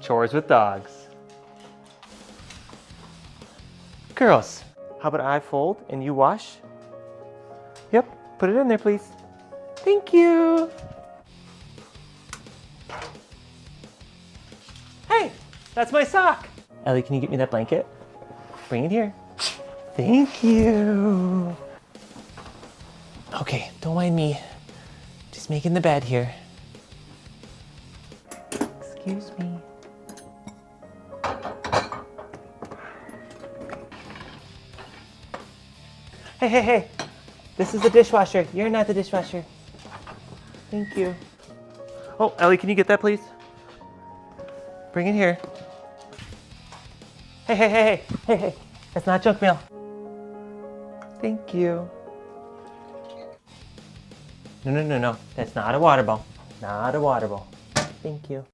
Chores with dogs. Girls, how about I fold and you wash? Yep, put it in there, please. Thank you. Hey, that's my sock. Ellie, can you get me that blanket? Bring it here. Thank you. Okay, don't mind me. Just making the bed here. Excuse me. Hey. This is the dishwasher. You're not the dishwasher. Thank you. Oh, Ellie, can you get that, please? Bring it here. Hey. That's not junk mail. Thank you. No. That's not a water ball. Not a water ball. Thank you.